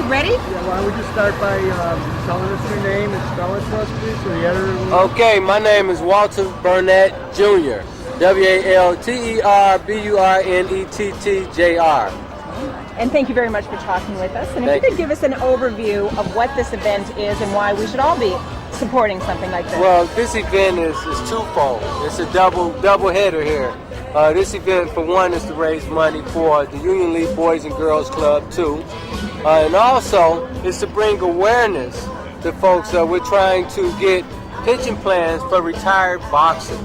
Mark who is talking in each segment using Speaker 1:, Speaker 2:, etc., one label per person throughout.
Speaker 1: ready?
Speaker 2: Yeah, why don't we just start by telling us your name and spell it for us, please, so the editor will...
Speaker 3: Okay, my name is Walter Bernette Jr. WALTERBURNETTJR.
Speaker 1: And thank you very much for talking with us. And if you could give us an overview of what this event is and why we should all be supporting something like this.
Speaker 3: Well, this event is twofold. It's a double header here. This event, for one, is to raise money for the Union League Boys and Girls Club, too. And also, it's to bring awareness to folks. We're trying to get pension plans for retired boxers.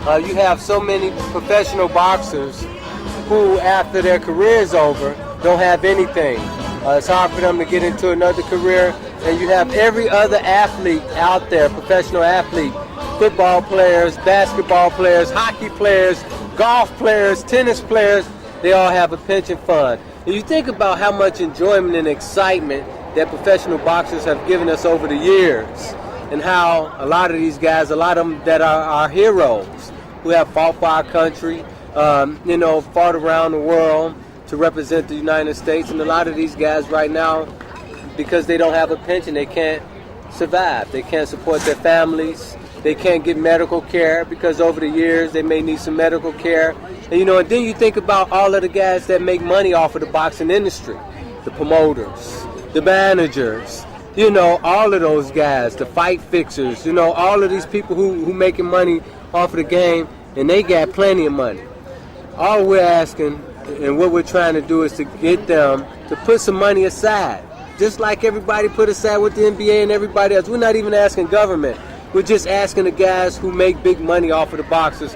Speaker 3: You have so many professional boxers who, after their career is over, don't have anything. It's hard for them to get into another career. And you have every other athlete out there, professional athlete, football players, basketball players, hockey players, golf players, tennis players, they all have a pension fund. And you think about how much enjoyment and excitement that professional boxers have given us over the years, and how a lot of these guys, a lot of them that are our heroes, who have fought for our country, fought around the world to represent the United States. And a lot of these guys right now, because they don't have a pension, they can't survive. They can't support their families. They can't get medical care because over the years they may need some medical care. And and then you think about all of the guys that make money off of the boxing industry, the promoters, the managers, all of those guys, the fight fixers, all of these people who making money off of the game, and they got plenty of money. All we're asking and what we're trying to do is to get them to put some money aside, just like everybody put aside with the NBA and everybody else. We're not even asking government. We're just asking the guys who make big money off of the boxers,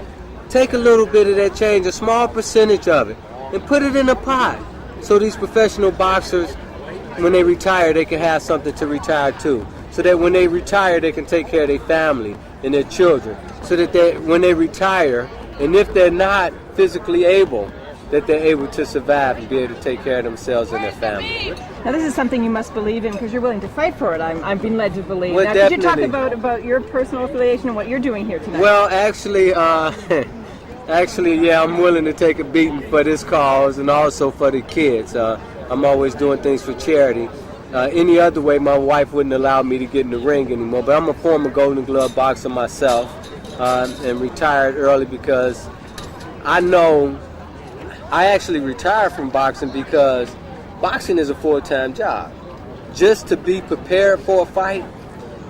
Speaker 3: take a little bit of that change, a small percentage of it, and put it in a pot. So these professional boxers, when they retire, they can have something to retire to. So that when they retire, they can take care of their family and their children. So that when they retire, and if they're not physically able, that they're able to survive and be able to take care of themselves and their family.
Speaker 1: Now, this is something you must believe in because you're willing to fight for it. I've been led to believe.
Speaker 3: Well,
Speaker 1: now, could you talk about your personal affiliation and what you're doing here tonight?
Speaker 3: Well, actually, yeah, I'm willing to take a beating for this cause and also for the kids. I'm always doing things for charity. Any other way, my wife wouldn't allow me to get in the ring anymore. But I'm a former Golden Glove boxer myself and retired early because I actually retired from boxing because boxing is a full-time job. Just to be prepared for a fight,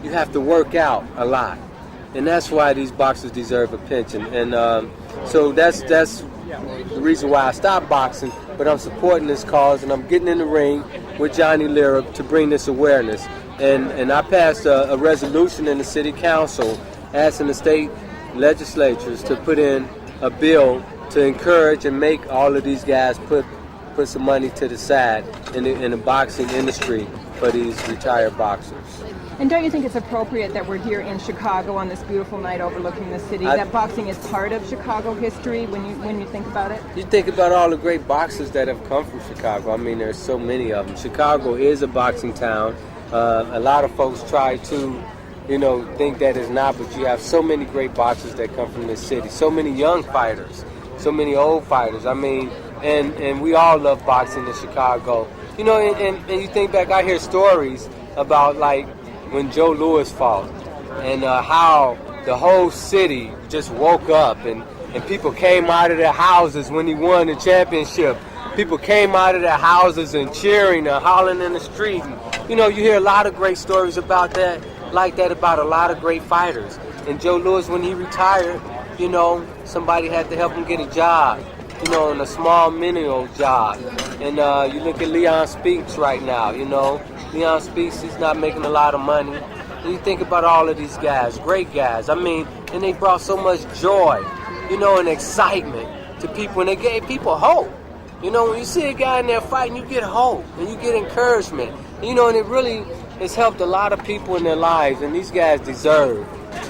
Speaker 3: you have to work out a lot. And that's why these boxers deserve a pension. And so that's the reason why I stopped boxing. But I'm supporting this cause, and I'm getting in the ring with Johnny Lira to bring this awareness. And I passed a resolution in the city council asking the state legislatures to put in a bill to encourage and make all of these guys put some money to the side in the boxing industry for these retired boxers.
Speaker 1: And don't you think it's appropriate that we're here in Chicago on this beautiful night overlooking the city, that boxing is part of Chicago history when you think about it?
Speaker 3: You think about all the great boxers that have come from Chicago. I mean, there's so many of them. Chicago is a boxing town. A lot of folks try to think that it's not, but you have so many great boxers that come from this city, so many young fighters, so many old fighters. I mean, and we all love boxing in Chicago. And you think back, I hear stories about like when Joe Louis fought and how the whole city just woke up and people came out of their houses when he won the championship. People came out of their houses and cheering and hollering in the street. And, you hear a lot of great stories about that, like that about a lot of great fighters. And Joe Louis, when he retired, somebody had to help him get a job, in a small menial job. And you look at Leon Speaks right now, Leon Speaks, he's not making a lot of money. And you think about all of these guys, great guys. I mean, and they brought so much joy, and excitement to people, and they gave people hope. When you see a guy in there fighting, you get hope, and you get encouragement. And it really has helped a lot of people in their lives, and these guys deserve,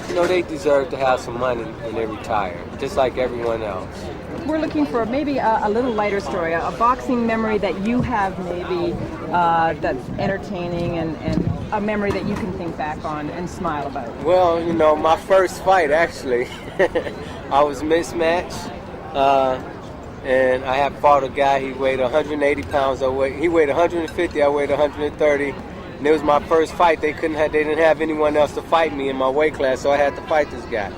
Speaker 3: they deserve to have some money when they retire, just like everyone else.
Speaker 1: We're looking for maybe a little lighter story, a boxing memory that you have maybe that's entertaining and a memory that you can think back on and smile about.
Speaker 3: Well, my first fight, actually, I was mismatched. and I have fought a guy. He weighed 180 pounds. He weighed 150. I weighed 130. And it was my first fight. They didn't have anyone else to fight me in my weight class, so I had to fight this guy.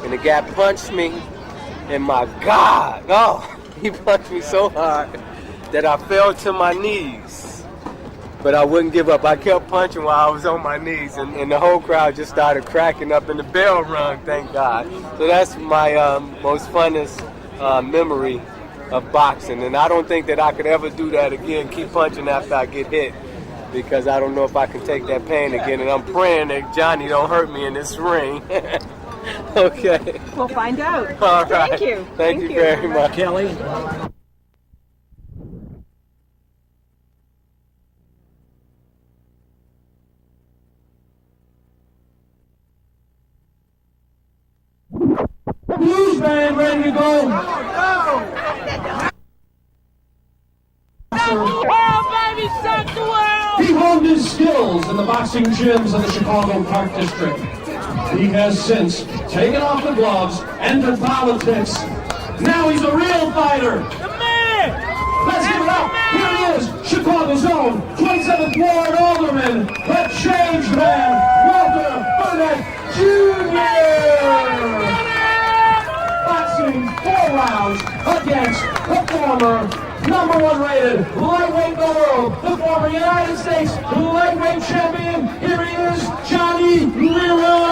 Speaker 3: And the guy punched me, and my God, he punched me so hard that I fell to my knees. But I wouldn't give up. I kept punching while I was on my knees, and the whole crowd just started cracking up, and the bell rung, thank God. So that's my most funnest memory of boxing, and I don't think that I could ever do that again, keep punching after I get hit, because I don't know if I can take that pain again, and I'm praying that Johnny don't hurt me in this ring. Okay.
Speaker 1: We'll find out.
Speaker 3: All right.
Speaker 1: Thank you.
Speaker 3: Thank you very much.
Speaker 2: Kelly. Blues band ready to go. He honed his skills in the boxing gyms of the Chicago Park District. He has since taken off the gloves, entered politics. Now he's a real fighter. The man! Let's give it up. Here he is, Chicago's own 27th Ward Alderman, the changed man, Walter Bernette Jr. Boxing 4 rounds against the former #1 rated lightweight in the world, the former United States lightweight champion. Here he is, Johnny Lira.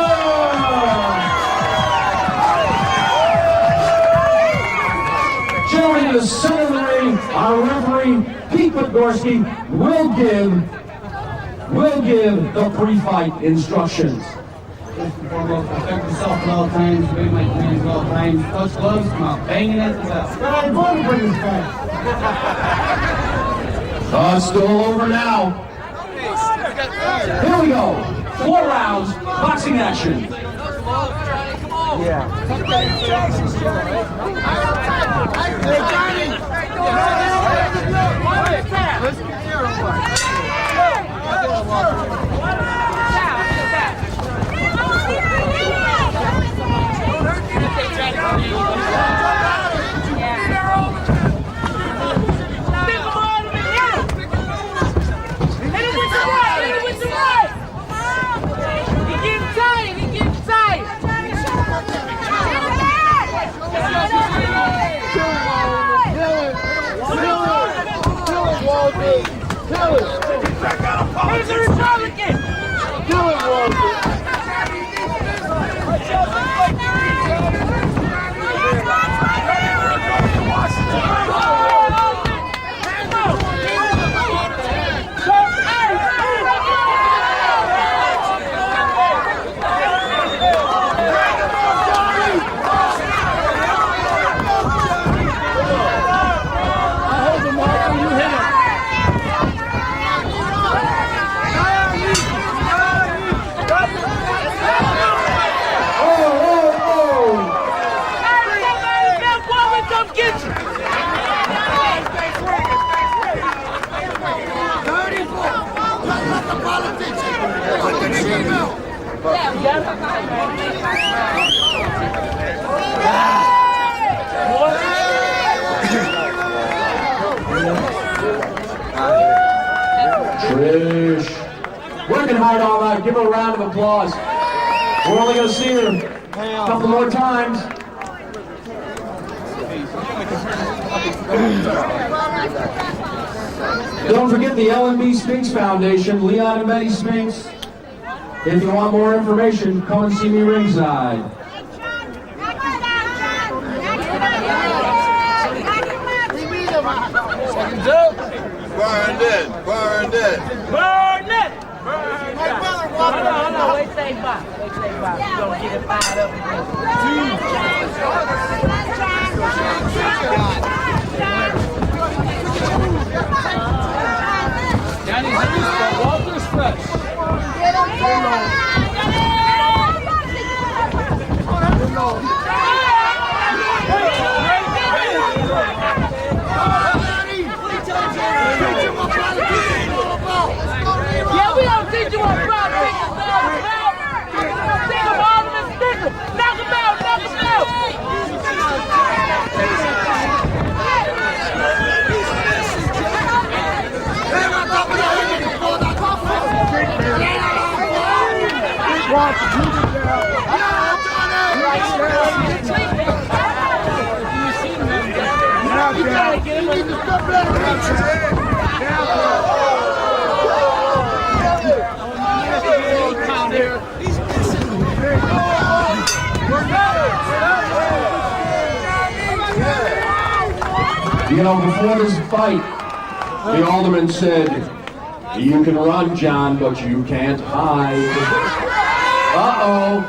Speaker 2: Joining the center of the ring, our referee Pete Podgorski will give the pre-fight instructions.
Speaker 4: First and foremost, protect yourself at all times, obey my commands at all times, touch gloves, come out banging at the bell.
Speaker 2: It's still over now. Here we go. 4 rounds, boxing action.
Speaker 3: Yeah.
Speaker 5: He's a Republican! Do it, Walter!
Speaker 2: Trish. Working hard all night. Give her a round of applause. We're only going to see her a couple more times. Don't forget the L&B Spinks Foundation, Leon and Betty Spinks. If you want more information, come and see me ringside.
Speaker 5: Bernette! Hold on, wait, say bye. You're gonna get it fired up again. Johnny's for Walter's fresh. Yeah, we don't teach you what profit is all about. Take them all of them, stick them. Knock them out, knock them out.
Speaker 2: You know, before this fight, the alderman said, "You can run, John, but you can't hide." Uh-oh.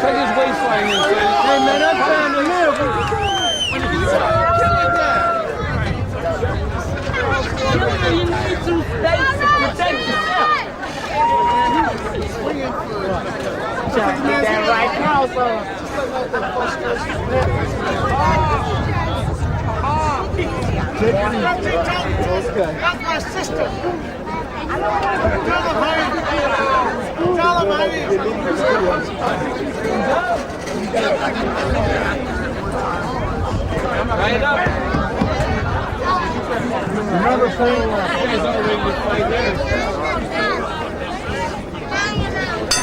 Speaker 4: Take his waistline in, son. Hey, man, that's time to live.
Speaker 5: You need to protect yourself. Trying to get that right cross on. That's my sister. Tell him I need
Speaker 4: Remember playing guys already with 5 minutes.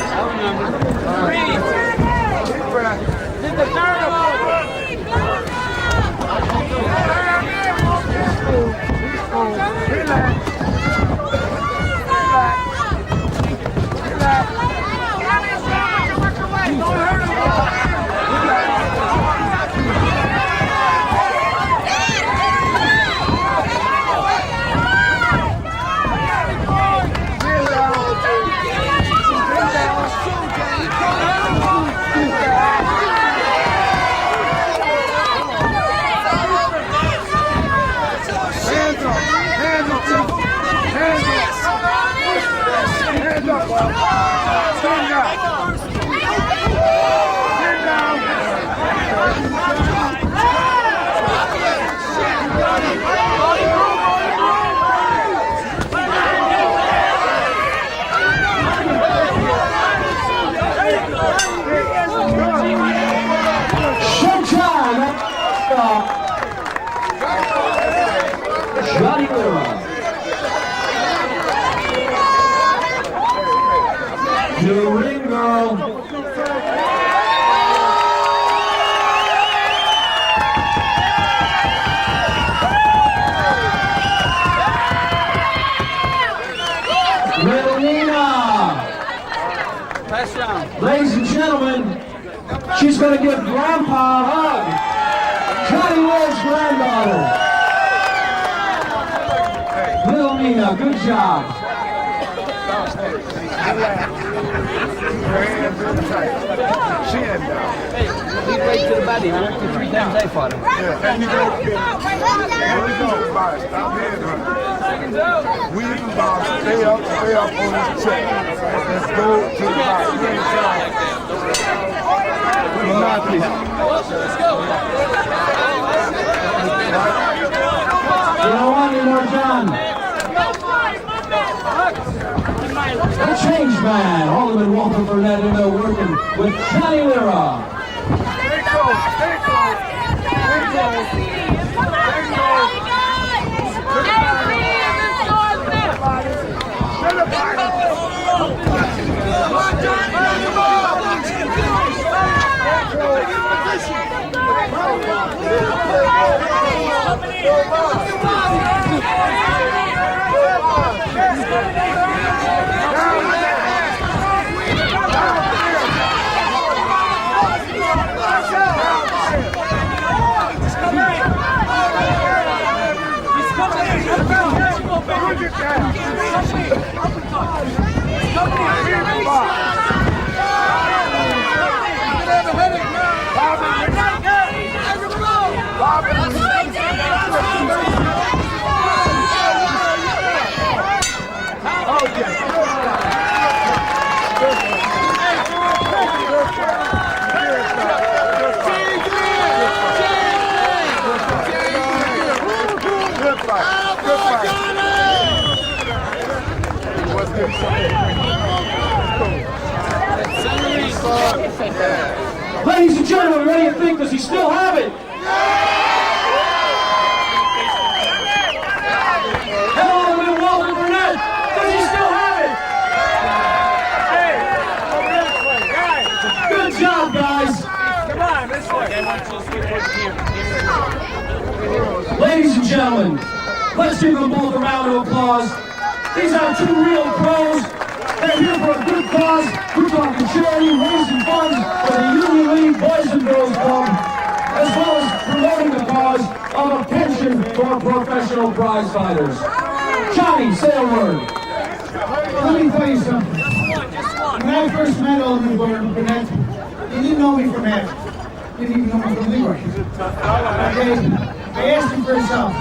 Speaker 4: I remember.
Speaker 5: This is the third of all.
Speaker 2: Johnny Lira. The ring girl. Ladies and gentlemen, she's going to give Grandpa a hug. Johnny Lira's granddaughter. Little Nina, good job.
Speaker 4: He wait to the body. He worked for 3 times I fought him.
Speaker 6: We can stay up on this check. Let's go to the body.
Speaker 2: Let's go. You don't want any more, John. The change man, Alderman Walter Bernette, working with Johnny Lira.
Speaker 6: Stay close, stay close. Stay close.
Speaker 2: Ladies and gentlemen, what do you think? Does he still have it? Hello, Walter Bernette. Does he still have it? Ladies and gentlemen, let's give them both a round of applause. These are two real pros. They're here for a good cause. We're talking charity, raising funds for the Union League Boys and Girls Club, as well as promoting the cause of a pension for professional prize fighters. Johnny, say a word.
Speaker 7: Let me tell you something. When I first met Alderman Bernette, he didn't know me from Adam. He didn't even know me from Lira. Okay? I asked him for his help.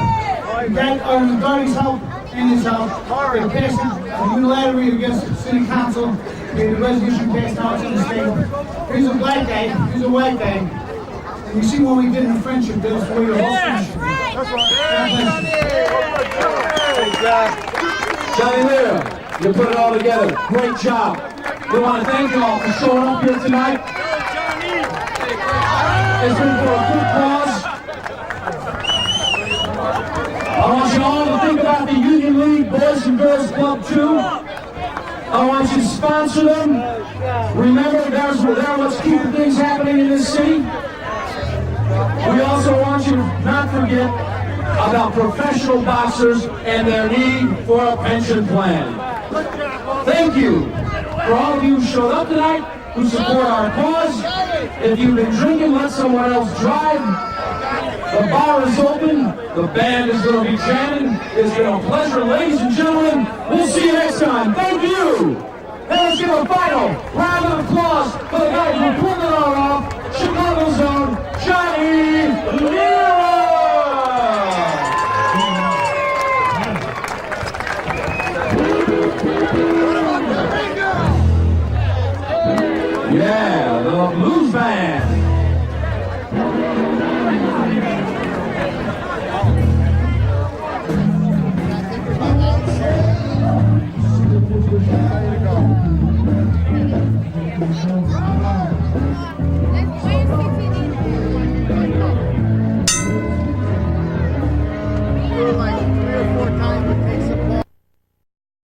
Speaker 7: He got Alderman Darby's help and his help. They passed it unilaterally against the city council. They had a resolution passed out to the state. Here's a black guy, here's a white guy. And you see what we did in friendship, that's the way your whole friendship is.
Speaker 2: Johnny Lira, you put it all together. Great job. We want to thank you all for showing up here tonight. It's been for a good cause. I want you all to think about the Union League Boys and Girls Club too. I want you to sponsor them. Remember, they're what's keeping things happening in this city. We also want you to not forget about professional boxers and their need for a pension plan. Thank you for all of you who showed up tonight, who support our cause. If you've been drinking, let someone else drive. The bar is open. The band is going to be jamming. It's been a pleasure, ladies and gentlemen. We'll see you next time. Thank you. And let's give a final round of applause for the guy who pulled it all off, Chicago's own Johnny Lira. Yeah, the blues band.